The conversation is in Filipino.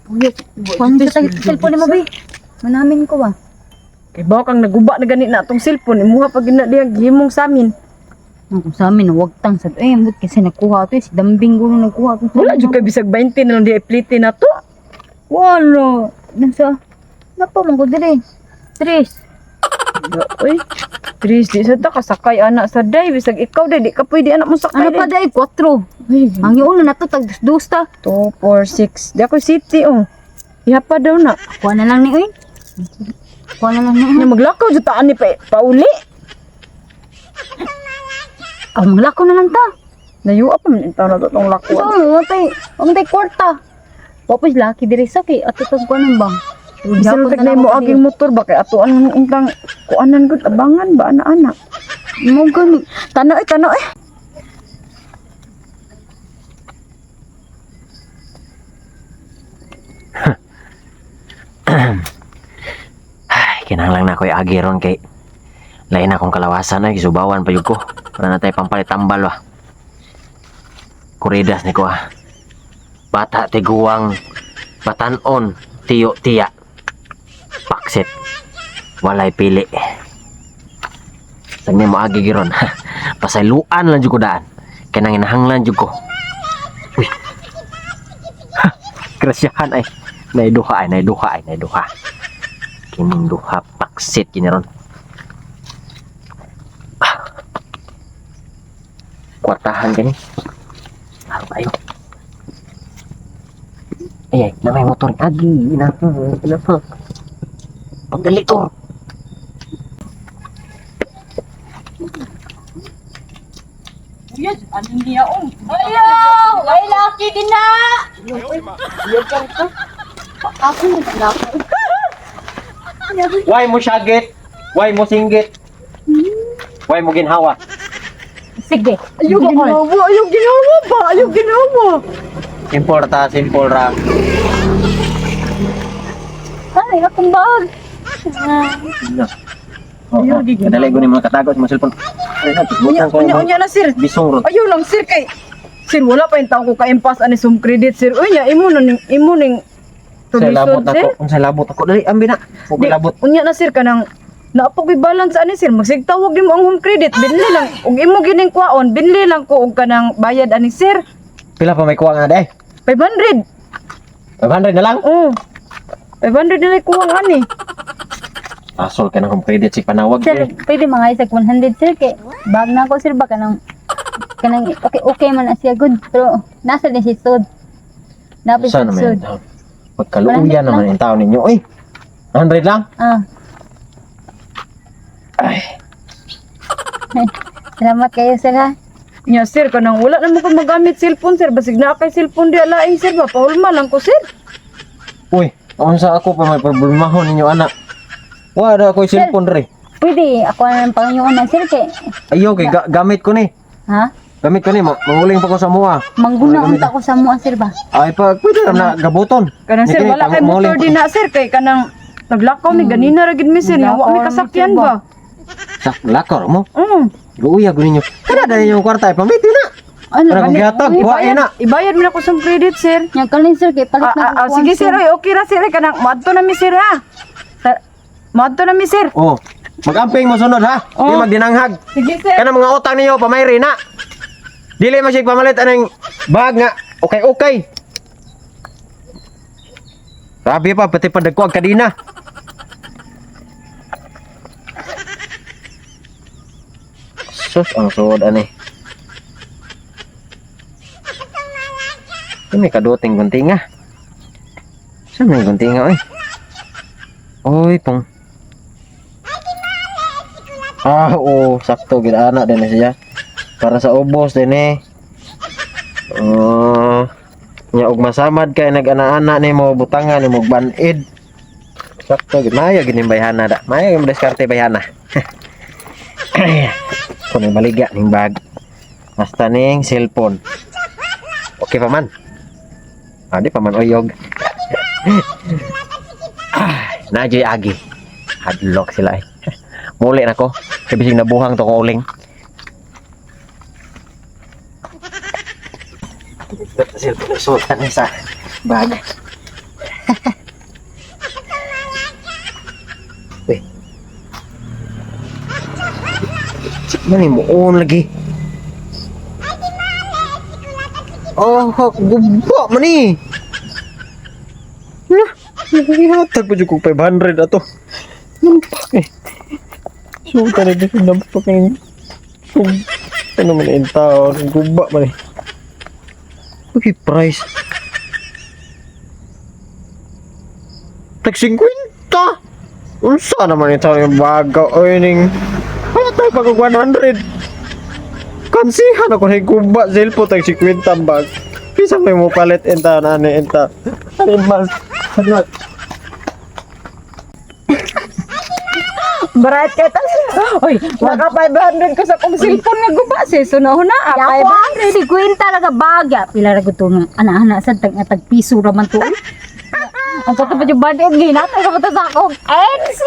Kung sa cellphone ni mo ba? Manamin ko ba? Kay bawa kang naguba na ganit na atong cellphone, imuha pag gina diya gihimong sa amin. Ang sa amin wag tang sa ambot kasi nakuha to si Dambing gulo nagkuha to. Wala jud kay bisag 20 na lang di iplite na to. Wala. Nasa napa man ko dire. Tres. Uy, Tris, di sa ta kasakay anak sa day. Bisag ikaw day, di ka pwede anak mo sakay. Ano pa dai 4? Ang ulo na to tag dusta. 2, 4, 6. Di ako city, oh. Iha pa daw na. Kuha na lang ni oy. Kuha na lang ni. Na maglakaw, dyan taan ni pauli. Ang lako na lang ta. Nayua pa man ito na itong Ito lakwa. ang tay kwarta. Tapos laki diri sa kay ato tag kuan bang. Bisan mo tagnay mo aging motor ba? Kaya ato ang intang kuanan ko, abangan ba, anak-anak. Mo gani. Tanaw eh, tanaw eh. Ay, kinahanglan na ako'y agiron kay lain akong kalawasan ay gisubawan pa yun ko. Para na tayo pampalit tambal ba. Kuridas ni ko ah. Bata tiguang batanon tiyo tiya. Paksit. Walay pili. Saan niya mo agi giron. Pasayluan lang jud ko daan. Kaya nanginahanglan jud ko. Uy. Krasyahan ay. Naiduha ay, naiduha ay, naiduha. Kining duha paksit kiniron. Kwartahan gani. Harap ayo. Ay, na may motor agi. Kenapa? Pagdali to. Yes, anong niya oh. Ayaw! Ay laki din na. Ako na laki. Why mo syagit? Why mo singgit? Why mo ginhawa? Sige. Ayaw ginawa, ayaw ginawa ba? Ayaw ginawa. Simple ra. Ay, akong bag. Ayaw di. Kadali ko ni mga katago sa mga cellphone. Ay na, Unya, butang ko. unya na sir. Bisong ron. Ayaw lang sir kay. Sir, wala pa yung tao ko ka-impas ani sum credit sir. Unya, imo ning Sa labot tulisod, sir. ako. Sa labot ako. Dali, ambi na. Huwag Di, labot. unya na sir kanang napag balance ani sir magsigtawag nimo ang home credit binli lang ug imo gining kwaon binli lang ko og kanang bayad ani sir Pila pa may kuha nga day? 500 500 na lang. oh 500 na lang kuwang ani Asol ka ng home credit si panawag. Sir, pwede mga isag 100 sir kay bag na ako sir ba kanang okay man na siya good pero nasa din si sud. Napis Saan naman sud. yun? Pagkaluuyan 100 naman yung tao ninyo. Uy, 100 lang? Ah. Ay, Salamat kayo sir ha. nya sir kanang wala na mo ko magamit cellphone sir basig na kay cellphone di alaing sir ba paulma lang ko sir uy, unsa ako pa may problemahon ninyo anak. Wala ako yung cellphone re. Pwede ako na ng Panginoon na sir kay. Ayaw kay gamit ko ni. Ha? Gamit ko ni, manguling pa ko sa mua. Mangguna unta ko sa mua sir ba? Ay pag pwede na gabuton. kanang sir Hindi, wala kay manguling motor pa- di na sir kay kanang naglakaw ni ganina ra gid mi sir nya wa mi Naglakaw, kasakyan sir, ba Sa lakor mo. mm Luuya ko ninyo. Kada dahil yung kwarta, pamiti na. ano Para kung gihatag, buhain na. ibayad mo na ko sa credit sir Nya kalin sir kay palit na ko. sige sir, oy, okay ra sir, kanang madto na mi sir ha. Madto na mi sir. Oh, mag-amping mo sunod ha. Di Oh. magdinanghag. Sige sir. Kana mga utang ninyo pamayri na. Dili man siya pamalit anang bag nga. Okay. Sabi pa pati padagko ang kadina. Sus ang suod ani. Ini kaduting guntinga. Saan may guntinga oy? Oy, pong. Oo, sakto gid anak din na siya. Para sa ubos din eh. Nya og masamad kay nag-ana-ana nimo butangan nimo banid. Sakto gid maya gid ning bayhana da. Maya gyud diskarte bayhana. Kuno baliga ning bag. Basta ning cellphone. Okay pa man. Di pa man oyog. Najoy agi. Hadlock sila eh. Muli na ko. Kaya bising nabuhang to kong uling. Cellphone sultan sa bag. Mani mo on lagi. Oh, gumba mani. Nah, naghihatag pa dyan kong 500 ato. Nampak eh. So, talaga siya nampak eh. So, ano man yung tao, gumba man eh. Okay, price. Tag 50. Unsa naman yung tao yung baga o yun wala tayo pag 100. Kansihan ako na yung gumba silpo tag 50 bag. Pisang may mo palit enta na ano enta. Mas. Barat ka tas. Oy, maka 500 ko sa kong cellphone nga guba sis. Sunahon na. Ya ko ang si kwenta laga bagya. Pila ra gusto ng ana-ana sa tag piso ra man to. Ang sa pa yung bad end ginatay ka pa to sa akong ex.